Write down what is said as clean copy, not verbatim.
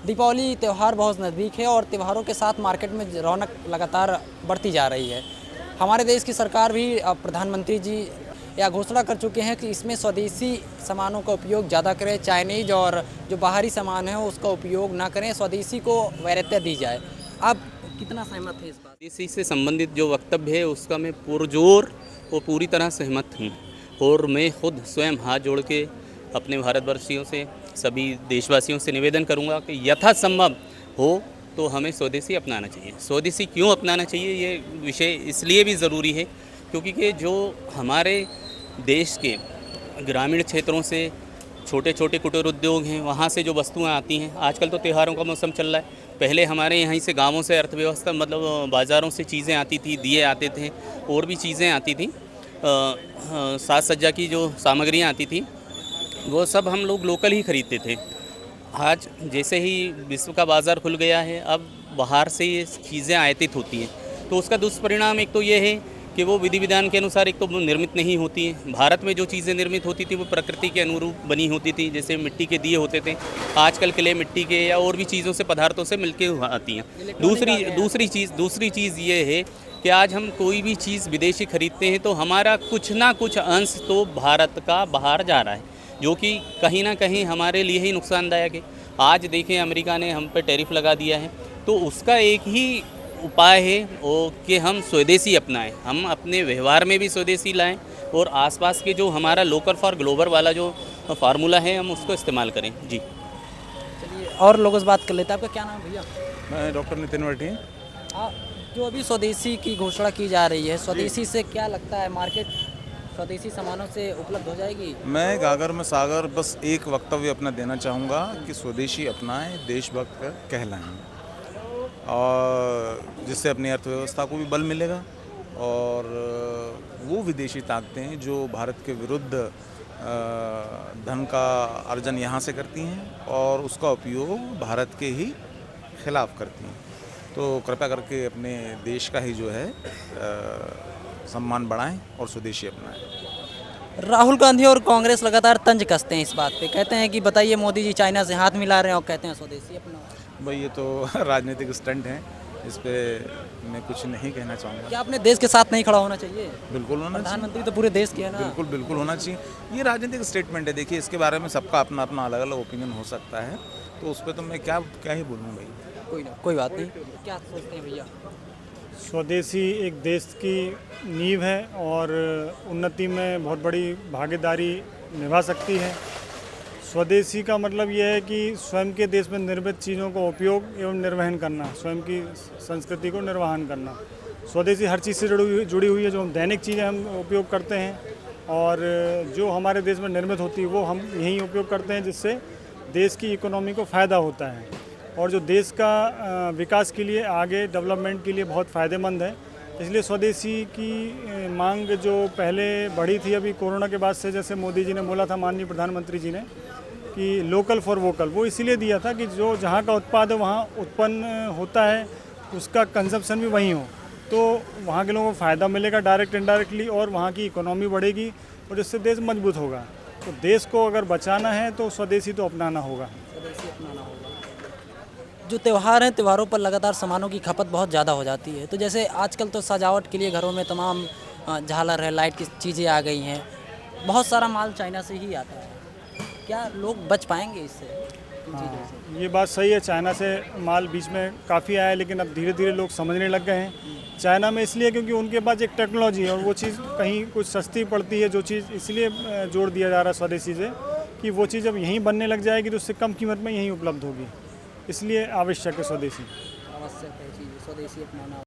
दीपावली त्यौहार बहुत नज़दीक है और त्योहारों के साथ मार्केट में रौनक लगातार बढ़ती जा रही है। हमारे देश की सरकार भी प्रधानमंत्री जी यह घोषणा कर चुके हैं कि इसमें स्वदेशी सामानों का उपयोग ज़्यादा करें, चाइनीज़ और जो बाहरी सामान है उसका उपयोग ना करें, स्वदेशी को वरीयता दी जाए। आप कितना सहमत हैं इस बात? इसी से संबंधित जो वक्तव्य है उसका मैं पुरजोर और पूरी तरह सहमत हूँ और मैं खुद स्वयं हाथ जोड़ के अपने भारतवर्षियों से, सभी देशवासियों से निवेदन करूँगा कि यथासंभव हो तो हमें स्वदेशी अपनाना चाहिए। स्वदेशी क्यों अपनाना चाहिए, ये विषय इसलिए भी ज़रूरी है क्योंकि कि जो हमारे देश के ग्रामीण क्षेत्रों से छोटे छोटे कुटीर उद्योग हैं, वहाँ से जो वस्तुएं आती हैं, आजकल तो त्योहारों का मौसम चल रहा है। पहले हमारे यहाँ से गांवों से अर्थव्यवस्था मतलब बाज़ारों से चीज़ें आती थी, दिए आते थे और भी चीज़ें आती थी, साज सज्जा की जो सामग्रियाँ आती थी वो सब हम लोग लोकल ही ख़रीदते थे। आज जैसे ही विश्व का बाज़ार खुल गया है, अब बाहर से ये चीज़ें आयातित होती हैं, तो उसका दुष्परिणाम एक तो ये है कि वो विधि विधान के अनुसार एक तो निर्मित नहीं होती हैं। भारत में जो चीज़ें निर्मित होती थी वो प्रकृति के अनुरूप बनी होती थी, जैसे मिट्टी के दिए होते थे। आजकल के लिए मिट्टी के या और भी चीज़ों से, पदार्थों से मिलके आती हैं। दूसरी चीज़ ये है कि आज हम कोई भी चीज़ विदेशी खरीदते हैं तो हमारा कुछ ना कुछ अंश तो भारत का बाहर जा रहा है, जो कि कहीं ना कहीं हमारे लिए ही नुकसानदायक है। आज देखें, अमेरिका ने हम पर टैरिफ लगा दिया है, तो उसका एक ही उपाय है वो कि हम स्वदेशी अपनाएं, हम अपने व्यवहार में भी स्वदेशी लाएं और आसपास के जो हमारा लोकल फॉर ग्लोबल वाला जो फार्मूला है हम उसको इस्तेमाल करें। जी चलिए और लोगों से बात कर लेते हैं। आपका क्या नाम है भैया? मैं डॉक्टर नितिन वटी। जो अभी स्वदेशी की घोषणा की जा रही है, स्वदेशी से क्या लगता है मार्केट स्वदेशी सामानों से उपलब्ध हो जाएगी? मैं गागर में सागर बस एक वक्तव्य अपना देना चाहूँगा कि स्वदेशी अपनाएं, देशभक्त कहलाएं, और जिससे अपनी अर्थव्यवस्था को भी बल मिलेगा और वो विदेशी ताकतें जो भारत के विरुद्ध धन का अर्जन यहाँ से करती हैं और उसका उपयोग भारत के ही खिलाफ करती हैं, तो कृपया करके अपने देश का ही जो है सम्मान बढ़ाएं और स्वदेशी अपनाएं। राहुल गांधी और कांग्रेस लगातार तंज कसते हैं इस बात पे, कहते हैं कि बताइए मोदी जी चाइना से हाथ मिला रहे हैं और कहते हैं स्वदेशी अपनाओ। भाई ये तो राजनीतिक स्टंट हैं, इस पे मैं कुछ नहीं कहना चाहूँगा। क्या अपने देश के साथ नहीं खड़ा होना चाहिए? बिल्कुल होना चाहिए। प्रधानमंत्री तो पूरे देश के है ना। बिल्कुल होना चाहिए। ये राजनीतिक स्टेटमेंट है, देखिए इसके बारे में सबका अपना अपना अलग अलग ओपिनियन हो सकता है, तो उस पर तो मैं क्या ही बोलूँ भाई। कोई बात नहीं। क्या सोचते हैं भैया? स्वदेशी एक देश की नींव है और उन्नति में बहुत बड़ी भागीदारी निभा सकती है। स्वदेशी का मतलब यह है कि स्वयं के देश में निर्मित चीज़ों का उपयोग एवं निर्वहन करना, स्वयं की संस्कृति को निर्वहन करना। स्वदेशी हर चीज़ से जुड़ी हुई है, जो हम दैनिक चीज़ें हम उपयोग करते हैं और जो हमारे देश में निर्मित होती है वो हम यहीं उपयोग करते हैं, जिससे देश की इकोनॉमी को फ़ायदा होता है और जो देश का विकास के लिए, आगे डेवलपमेंट के लिए बहुत फ़ायदेमंद है। इसलिए स्वदेशी की मांग जो पहले बढ़ी थी, अभी कोरोना के बाद से, जैसे मोदी जी ने बोला था, माननीय प्रधानमंत्री जी ने, कि लोकल फॉर वोकल, वो इसीलिए दिया था कि जो जहाँ का उत्पाद है वहाँ उत्पन्न होता है, उसका कंजप्शन भी वहीं हो, तो वहाँ के लोगों को फ़ायदा मिलेगा डायरेक्ट इनडायरेक्टली और वहाँ की इकोनॉमी बढ़ेगी और जिससे देश मजबूत होगा। तो देश को अगर बचाना है तो स्वदेशी तो अपनाना होगा। जो त्यौहार हैं, त्योहारों पर लगातार सामानों की खपत बहुत ज़्यादा हो जाती है, तो जैसे आजकल तो सजावट के लिए घरों में तमाम झालर है, लाइट की चीज़ें आ गई हैं, बहुत सारा माल चाइना से ही आता है। क्या लोग बच पाएंगे इससे? हाँ, ये बात सही है। चाइना से माल बीच में काफ़ी आया, लेकिन अब धीरे धीरे लोग समझने लग गए हैं चाइना में, इसलिए क्योंकि उनके पास एक टेक्नोलॉजी है और वो चीज़ कहीं कुछ सस्ती पड़ती है, जो चीज़ इसलिए जोड़ दिया जा रहा है स्वदेशी से कि वो चीज़ जब यहीं बनने लग जाएगी तो उससे कम कीमत में यहीं उपलब्ध होगी, इसलिए आवश्यक है स्वदेशी। आवश्यक है चीज़ स्वदेशी अपनाना।